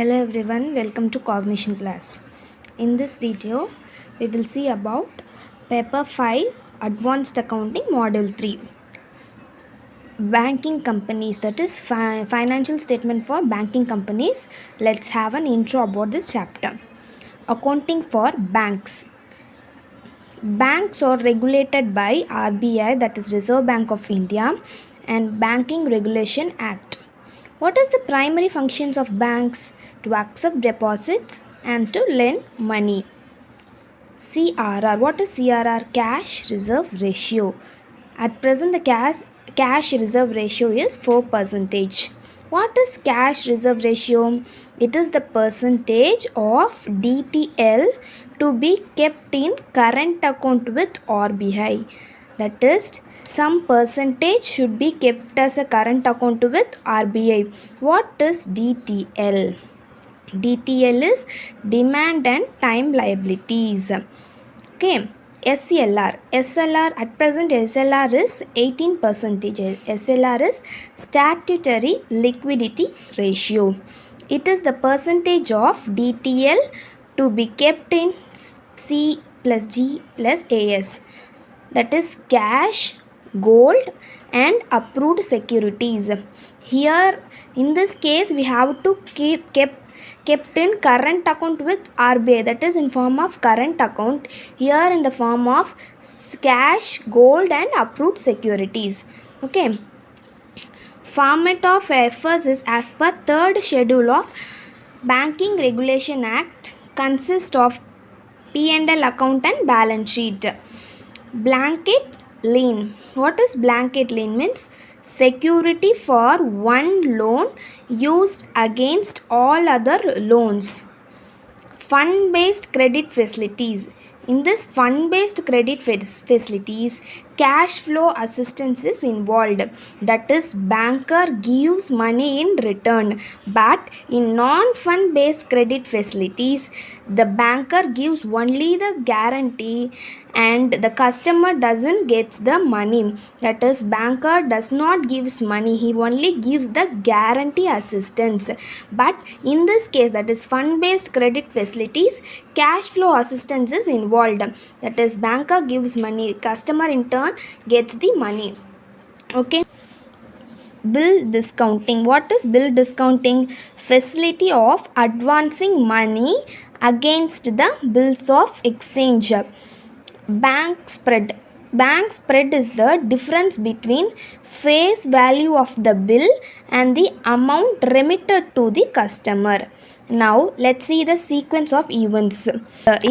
Hello everyone, welcome to Cognition class. In this video, we will see about Paper 5 Advanced Accounting Module 3. Banking companies, that is financial statement for banking companies. Let's have an intro about this chapter. Accounting for banks. Banks are regulated by RBI, that is Reserve Bank of India, and Banking Regulation Act. What is the primary functions of banks? To accept deposits and to lend money. CRR. What is CRR? Cash reserve ratio. At present, the cash reserve ratio is 4%. What is cash reserve ratio? It is the percentage of DTL to be kept in current account with RBI. That is, some percentage should be kept as a current account with RBI. What is DTL? DTL is demand and time liabilities. Okay. SLR at present SLR is 18%. SLR is statutory liquidity ratio. It is the percentage of DTL to be kept in C plus G plus AS. That is cash, gold and approved securities. Here in this case we have to kept in current account with RBI, that is in form of current account, here in the form of cash, gold and approved securities. Okay. Format of FS is as per third schedule of Banking Regulation Act, consists of P&L account and balance sheet. Blanket lien. What is blanket lien? Means security for one loan used against all other loans. Fund based credit facilities. In this fund based credit facilities, cash flow assistance is involved. That is, banker gives money in return. But in non fund based credit facilities, the banker gives only the guarantee and the customer doesn't get the money. That is, banker does not gives money, he only gives the guarantee assistance. But in this case, that is fund based credit facilities, cash flow assistance is involved. That is, banker gives money, customer in turn gets the money. Okay. Bill discounting. What is bill discounting? Facility of advancing money against the bills of exchange. Bank spread. Bank spread is the difference between face value of the bill and the amount remitted to the customer. Now let's see the sequence of events. At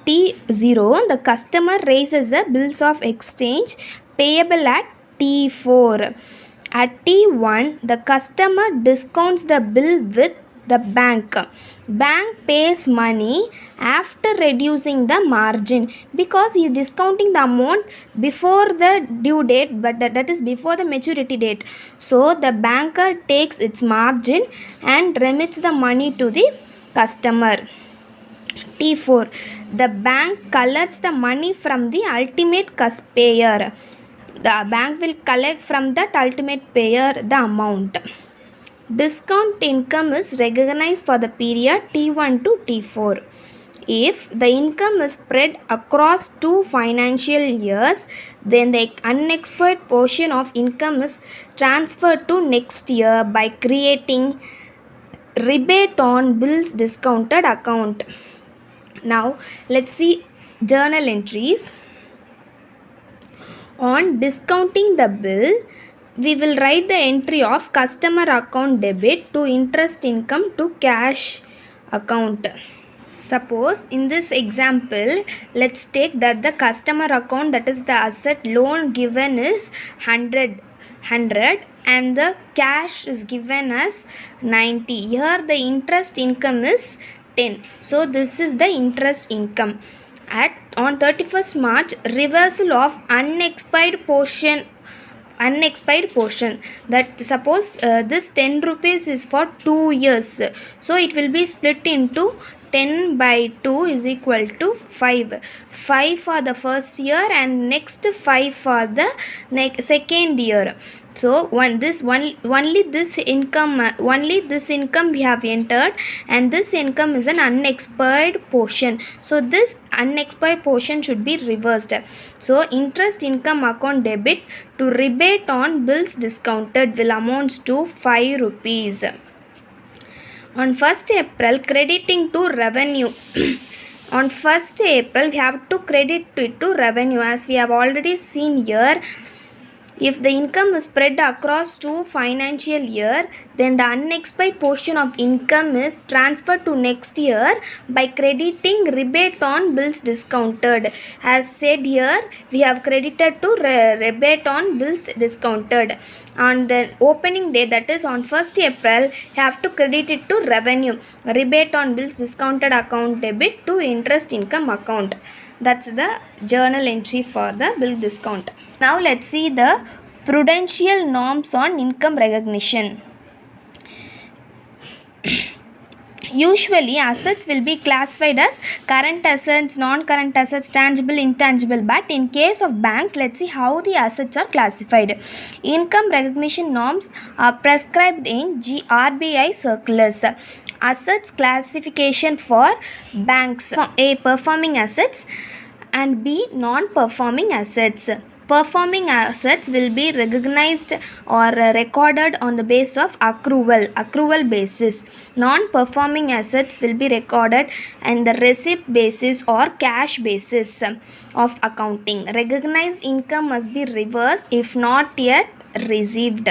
T0, the customer raises the bills of exchange payable at T4. At T1, the customer discounts the bill with the bank. Bank pays money after reducing the margin, because he is discounting the amount before the due date, but that is before the maturity date. So the banker takes its margin and remits the money to the customer. T4, the bank collects the money from the ultimate payer. The bank will collect from that ultimate payer the amount. Discount income is recognized for the period T1 to T4. If the income is spread across 2 financial years, then the unexpired portion of income is transferred to next year by creating rebate on bills discounted account. Now let's see journal entries. On discounting the bill, we will write the entry of customer account debit to interest income to cash account. Suppose in this example, let's take that the customer account, that is the asset loan given is 100 and the cash is given as 90. Here the interest income is 10. So this is the interest income. On 31st March, reversal of unexpired portion, that suppose this 10 rupees is for 2 years, so it will be split into 10 by 2 is equal to 5 for the first year and next 5 for the second year. So only this income we have entered, and this income is an unexpired portion. So this unexpired portion should be reversed. So interest income account debit to rebate on bills discounted will amounts to 5 rupees. On 1st April, crediting to revenue. On 1st April, we have to credit it to revenue, as we have already seen here. If the income is spread across 2 financial year, then the unexpired portion of income is transferred to next year by crediting rebate on bills discounted. As said here, we have credited to rebate on bills discounted. On the opening day, that is on 1st April, you have to credit it to revenue. Rebate on bills discounted account debit to interest income account. That's the journal entry for the bill discount. Now let's see the prudential norms on income recognition. Usually assets will be classified as current assets, non-current assets, tangible, intangible, but in case of banks, let's see how the assets are classified. Income recognition norms are prescribed in RBI circulars. Assets classification for banks: A. Performing assets, and B. Non-performing assets. Performing assets will be recognized or recorded on the basis of accrual basis. Non-performing assets will be recorded on the receipt basis or cash basis of accounting. Recognized income must be reversed if not yet received.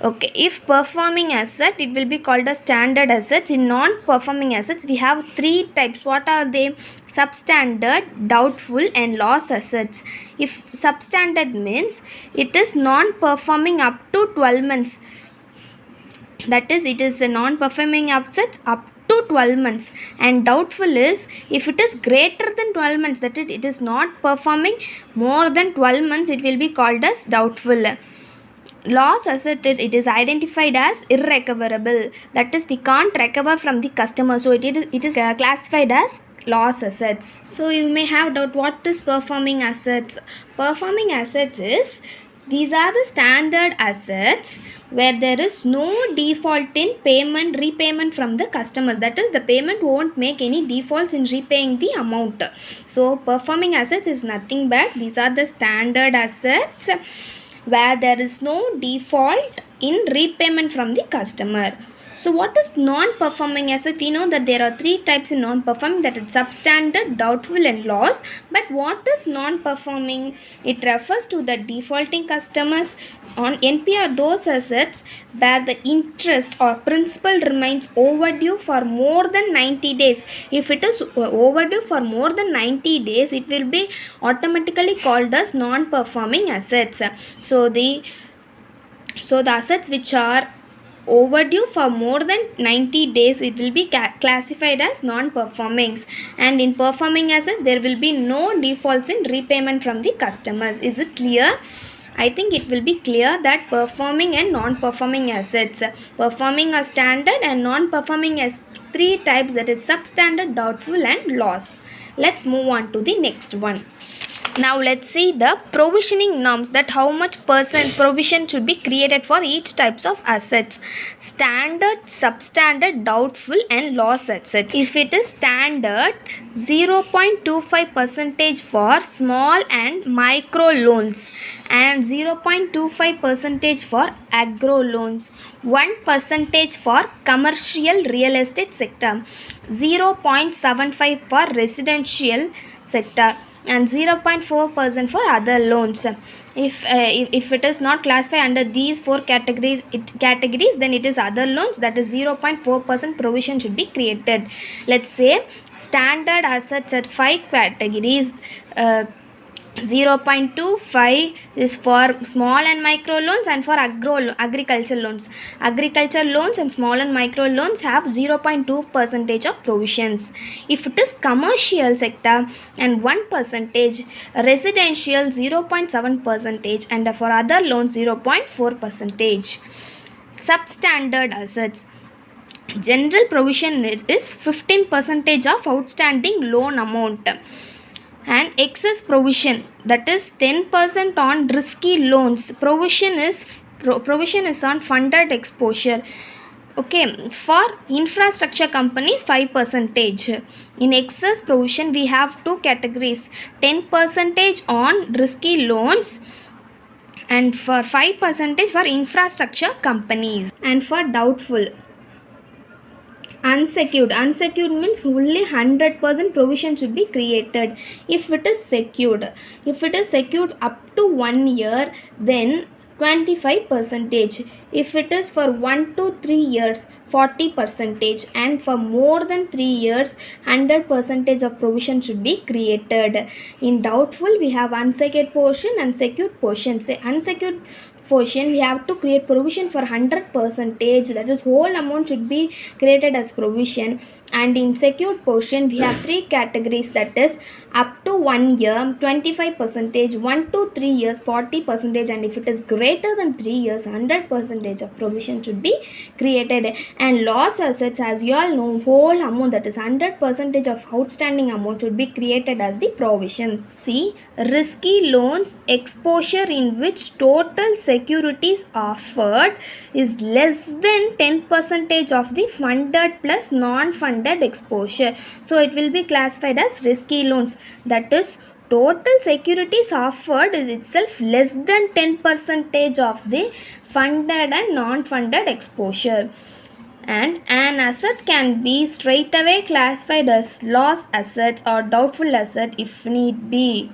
Okay, if performing asset, it will be called as standard assets. In non-performing assets, we have 3 types. What are they? Substandard, doubtful, and loss assets. If substandard means it is non-performing up to 12 months. That is, it is a non-performing asset up to 12 months. And doubtful is if it is greater than 12 months, that is, it is not performing more than 12 months, it will be called as doubtful. Loss asset, it is identified as irrecoverable. That is, we can't recover from the customer. So it is classified as loss assets. So you may have doubt, what is performing assets? Performing assets is, these are the standard assets where there is no default in repayment from the customers. That is, the payment won't make any defaults in repaying the amount. So performing assets is nothing but these are the standard assets where there is no default in repayment from the customer. So what is non-performing asset? We know that there are 3 types in non-performing, that is substandard, doubtful, and loss. But what is non-performing? It refers to the defaulting customers. On NPA, those assets where the interest or principal remains overdue for more than 90 days. If it is overdue for more than 90 days, it will be automatically called as non-performing assets. So the assets which are overdue for more than 90 days, it will be classified as non-performings. And in performing assets, there will be no defaults in repayment from the customers. Is it clear? I think it will be clear that performing and non-performing assets. Performing are standard and non-performing as 3 types, that is substandard, doubtful, and loss. Let's move on to the next one. Now let's see the provisioning norms, that how much % provision should be created for each types of assets: standard, substandard, doubtful, and loss assets. If it is standard, 0.25% for small and micro loans and 0.25% for agro loans, 1% for commercial real estate sector, 0.75 for residential sector, and 0.4% for other loans. If it is not classified under these 4 categories, then it is other loans, that is 0.4% provision should be created. Let's say standard assets at 5 categories. 0.25 is for small and micro loans and for agricultural loans. Agricultural loans and small and micro loans have 0.2% of provisions. If it is commercial sector, and 1%, residential 0.7%, and for other loans 0.4%. Substandard assets. General provision is 15% of outstanding loan amount. And excess provision, that is 10% on risky loans. Provision is on funded exposure. Okay, for infrastructure companies 5%. In excess provision we have two categories, 10% on risky loans and for 5% for infrastructure companies. And for doubtful, unsecured means fully 100% provision should be created. If it is secured up to 1 year, then 25%. If it is for 1 to 3 years, 40%, and for more than 3 years 100% of provision should be created. In doubtful we have unsecured portion and secured portion. Say unsecured portion we have to create provision for 100%, that is whole amount should be created as provision. And in secured portion we have three categories, that is up to 1 year 25%, 1 to 3 years 40%, and if it is greater than 3 years 100% of provision should be created. And loss assets, as you all know, whole amount, that is 100% of outstanding amount should be created as the provisions. See, risky loans exposure in which total securities offered is less than 10% of the funded plus non-funded exposure. So it will be classified as risky loans, that is total securities offered is itself less than 10% of the funded and non-funded exposure. And an asset can be straight away classified as loss asset or doubtful asset if need be.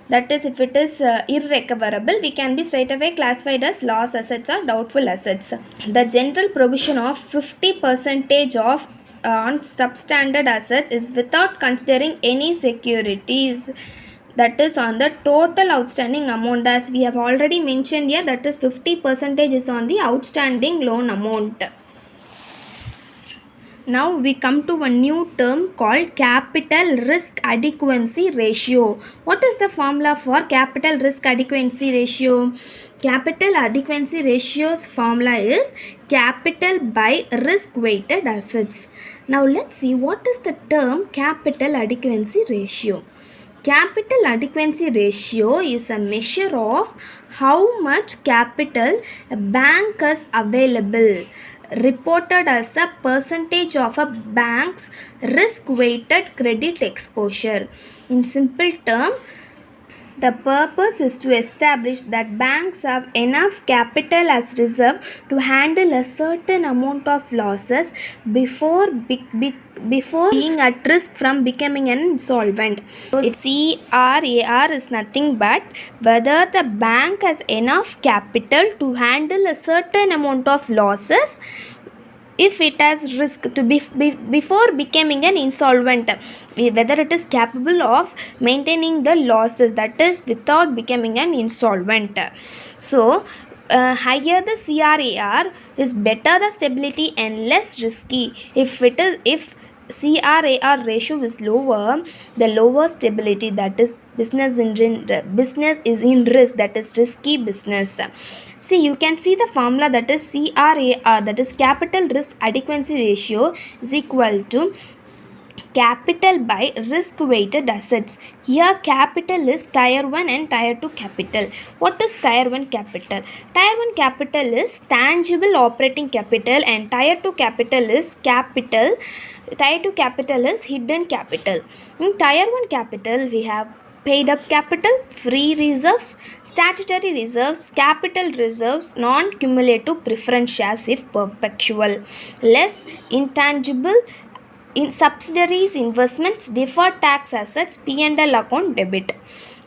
That is, if it is irrecoverable, we can be straight away classified as loss assets or doubtful assets. The general provision of 50% of on substandard assets is without considering any securities, that is on the total outstanding amount. As we have already mentioned here, that is 50% is on the outstanding loan amount. Now we come to a new term called capital risk adequacy ratio. What is the formula for capital risk adequacy ratio? Capital adequacy ratio's formula is capital by risk weighted assets. Now let's see what is the term capital adequacy ratio. Capital adequacy ratio is a measure of how much capital a bank has available, reported as a percentage of a bank's risk-weighted credit exposure. In simple terms, the purpose is to establish that banks have enough capital as reserve to handle a certain amount of losses before being at risk from becoming an insolvent. So CRAR is nothing but whether the bank has enough capital to handle a certain amount of losses if it has risk to before becoming an insolvent, whether it is capable of maintaining the losses, that is without becoming an insolvent. So higher the CRAR is better the stability and less risky. If CRAR ratio is lower, the lower stability, that is business is in risk, that is risky business. See, you can see the formula, that is CRAR, that is capital risk adequacy ratio, is equal to capital by risk weighted assets. Here capital is tier 1 and tier 2 capital. What is tier 1 capital? Tier 1 capital is tangible operating capital and tier 2 capital is hidden capital. In tier 1 capital we have paid up capital, free reserves, statutory reserves, capital reserves, non-cumulative preference shares if perpetual, less intangible in subsidiaries, investments, deferred tax assets, P&L account debit.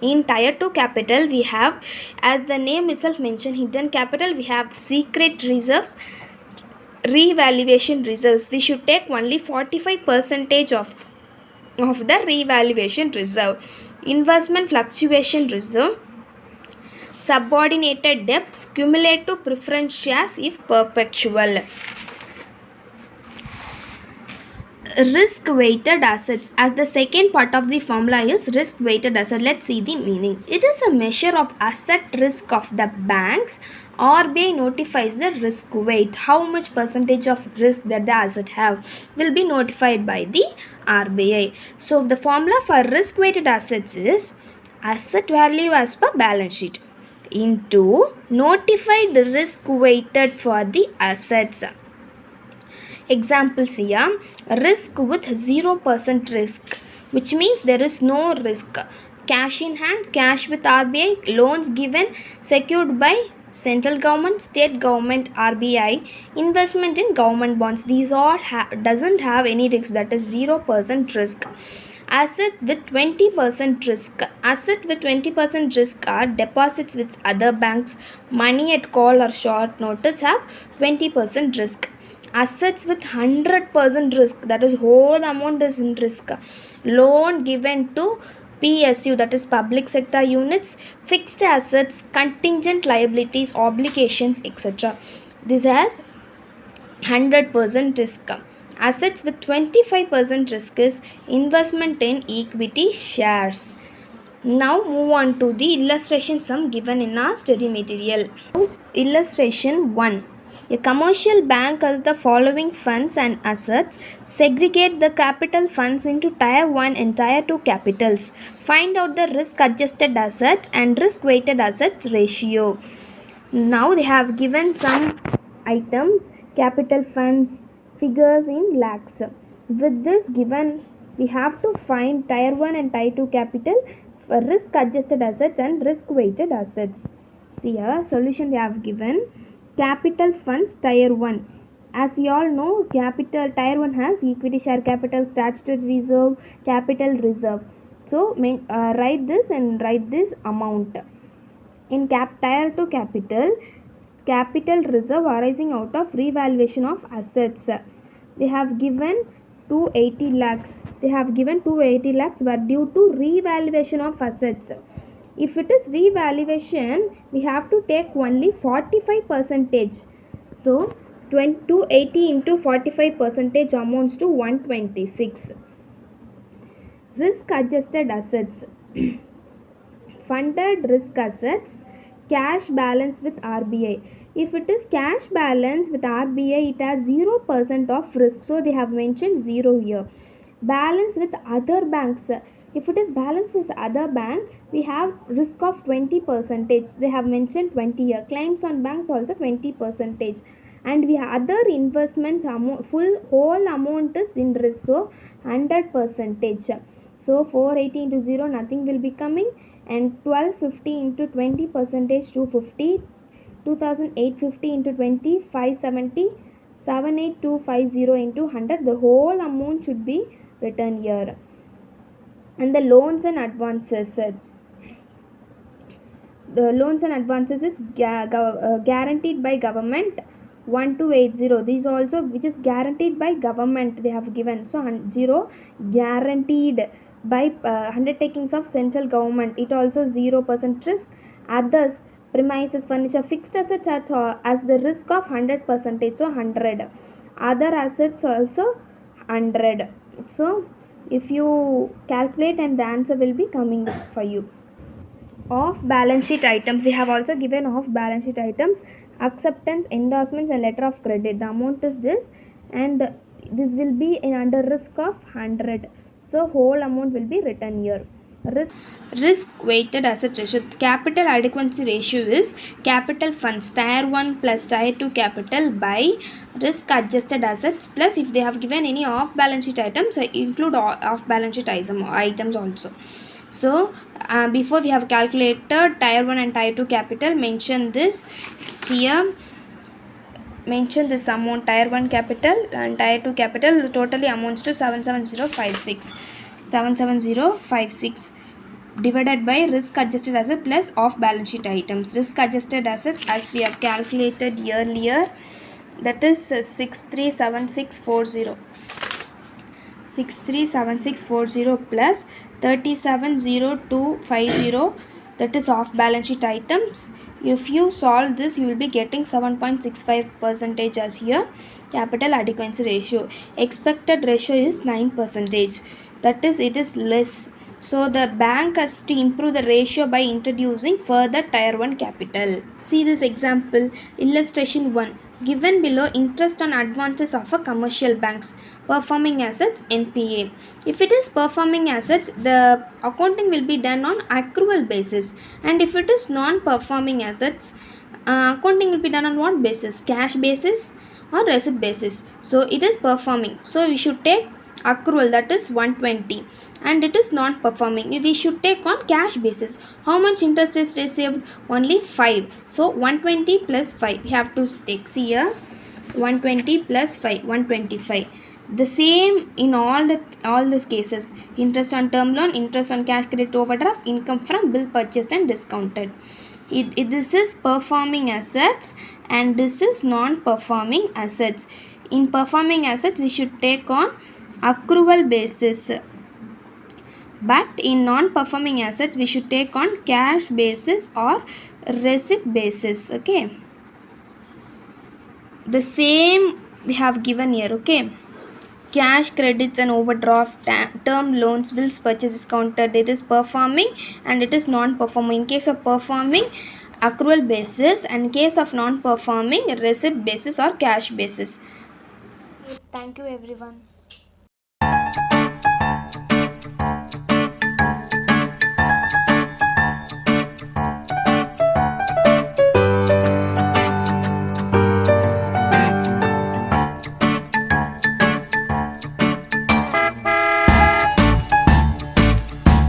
In tier 2 capital we have, as the name itself mentioned, hidden capital. We have secret reserves, revaluation reserves. We should take only 45% of the revaluation reserve. Investment fluctuation reserve, subordinated debts, cumulative preference shares if perpetual. risk weighted assets. As the second part of the formula is risk weighted asset, let's see the meaning. It is a measure of asset risk of the banks. RBI notifies the risk weight, how much percentage of risk that the asset have will be notified by the RBI. So the formula for risk weighted assets is asset value as per balance sheet into notified risk weighted for the assets. Examples here: risk with 0% risk, which means there is no risk. Cash in hand, cash with RBI, loans given secured by central government, state government, RBI, investment in government bonds. These all doesn't have any risk, that is 0% risk. Asset with 20% risk. Asset with 20% risk are deposits with other banks. Money at call or short notice have 20% risk. Assets with 100% risk, that is whole amount is in risk. Loan given to PSU, that is public sector units, fixed assets, contingent liabilities, obligations, etc. This has 100% risk. Assets with 25% risk is investment in equity shares. Now move on to the illustration sum given in our study material. Illustration 1. A commercial bank has the following funds and assets. Segregate the capital funds into Tier 1 and Tier 2 capitals. Find out the risk adjusted assets and risk weighted assets ratio. Now they have given some items, capital funds, figures in lakhs. With this given, we have to find Tier 1 and Tier 2 capital, risk adjusted assets and risk weighted assets. See here, solution they have given. Capital funds Tier 1. As you all know, capital Tier 1 has equity share capital, statutory reserve, capital reserve. So write this and write this amount. In Tier 2 capital reserve arising out of revaluation of assets. They have given 280 lakhs. They have given 280 lakhs were due to revaluation of assets. If it is revaluation, we have to take only 45%. So 280 into 45% amounts to 126. Risk adjusted assets. Funded risk assets, cash balance with RBI. If it is cash balance with RBI, it has 0% of risk. So they have mentioned 0 here. Balance with other banks. If it is balance with other bank, we have risk of 20%. They have mentioned 20 here. Claims on banks also 20%. And we have other investments, whole amount is in risk, so 100%. So 480 into 0, nothing will be coming. And 1250 into 20%, 250. 2850 into 20, 570. 78250 into 100. The whole amount should be written here. And the loans and advances. The loans and advances is guaranteed by government, 1280. These also which is guaranteed by government they have given. So 0 guaranteed by undertakings of central government. It also 0% risk. Others, premises, furniture, fixed assets as the risk of 100%. So 100. Other assets also 100. So if you calculate and the answer will be coming for you. Off balance sheet items, they have also given off balance sheet items, acceptance, endorsements and letter of credit. The amount is this, and this will be under risk of 100. So whole amount will be written here. Risk weighted asset ratio. Capital adequacy ratio is capital funds Tier 1 plus Tier 2 capital by risk adjusted assets plus if they have given any off balance sheet items, include off balance sheet items also. So before we have calculated Tier 1 and Tier 2 capital, mention this here. Mention this amount, Tier 1 capital and Tier 2 capital totally amounts to 77056. 77056 divided by risk adjusted asset plus off balance sheet items. Risk adjusted assets, as we have calculated earlier, that is 637640. 637640 plus 370250, that is off balance sheet items, If you solve this, you will be getting 7.65% as here capital adequacy ratio. Expected ratio is 9%. That is, it is less. So the bank has to improve the ratio by introducing further tier 1 capital. See this example, illustration 1. Given below interest on advances of a commercial banks, performing assets NPA. If it is performing assets, the accounting will be done on accrual basis, and if it is non-performing assets, accounting will be done on what basis? Cash basis or receipt basis. So it is performing, so we should take accrual, that is 120, and it is non-performing, we should take on cash basis. How much interest is received? Only 5. So 120 plus 5 we have to take. See here, 120 plus 5, 125. The same in all these cases. Interest on term loan, interest on cash credit overdraft, income from bill purchased and discounted. This is performing assets and this is non-performing assets. In performing assets we should take on accrual basis, but in non-performing assets we should take on cash basis or receipt basis. Okay, the same we have given here. Okay, cash credits and overdraft, term loans, bills purchase discounted, it is performing and it is non-performing. In case of performing, accrual basis, and in case of non-performing, receipt basis or cash basis. Thank you everyone.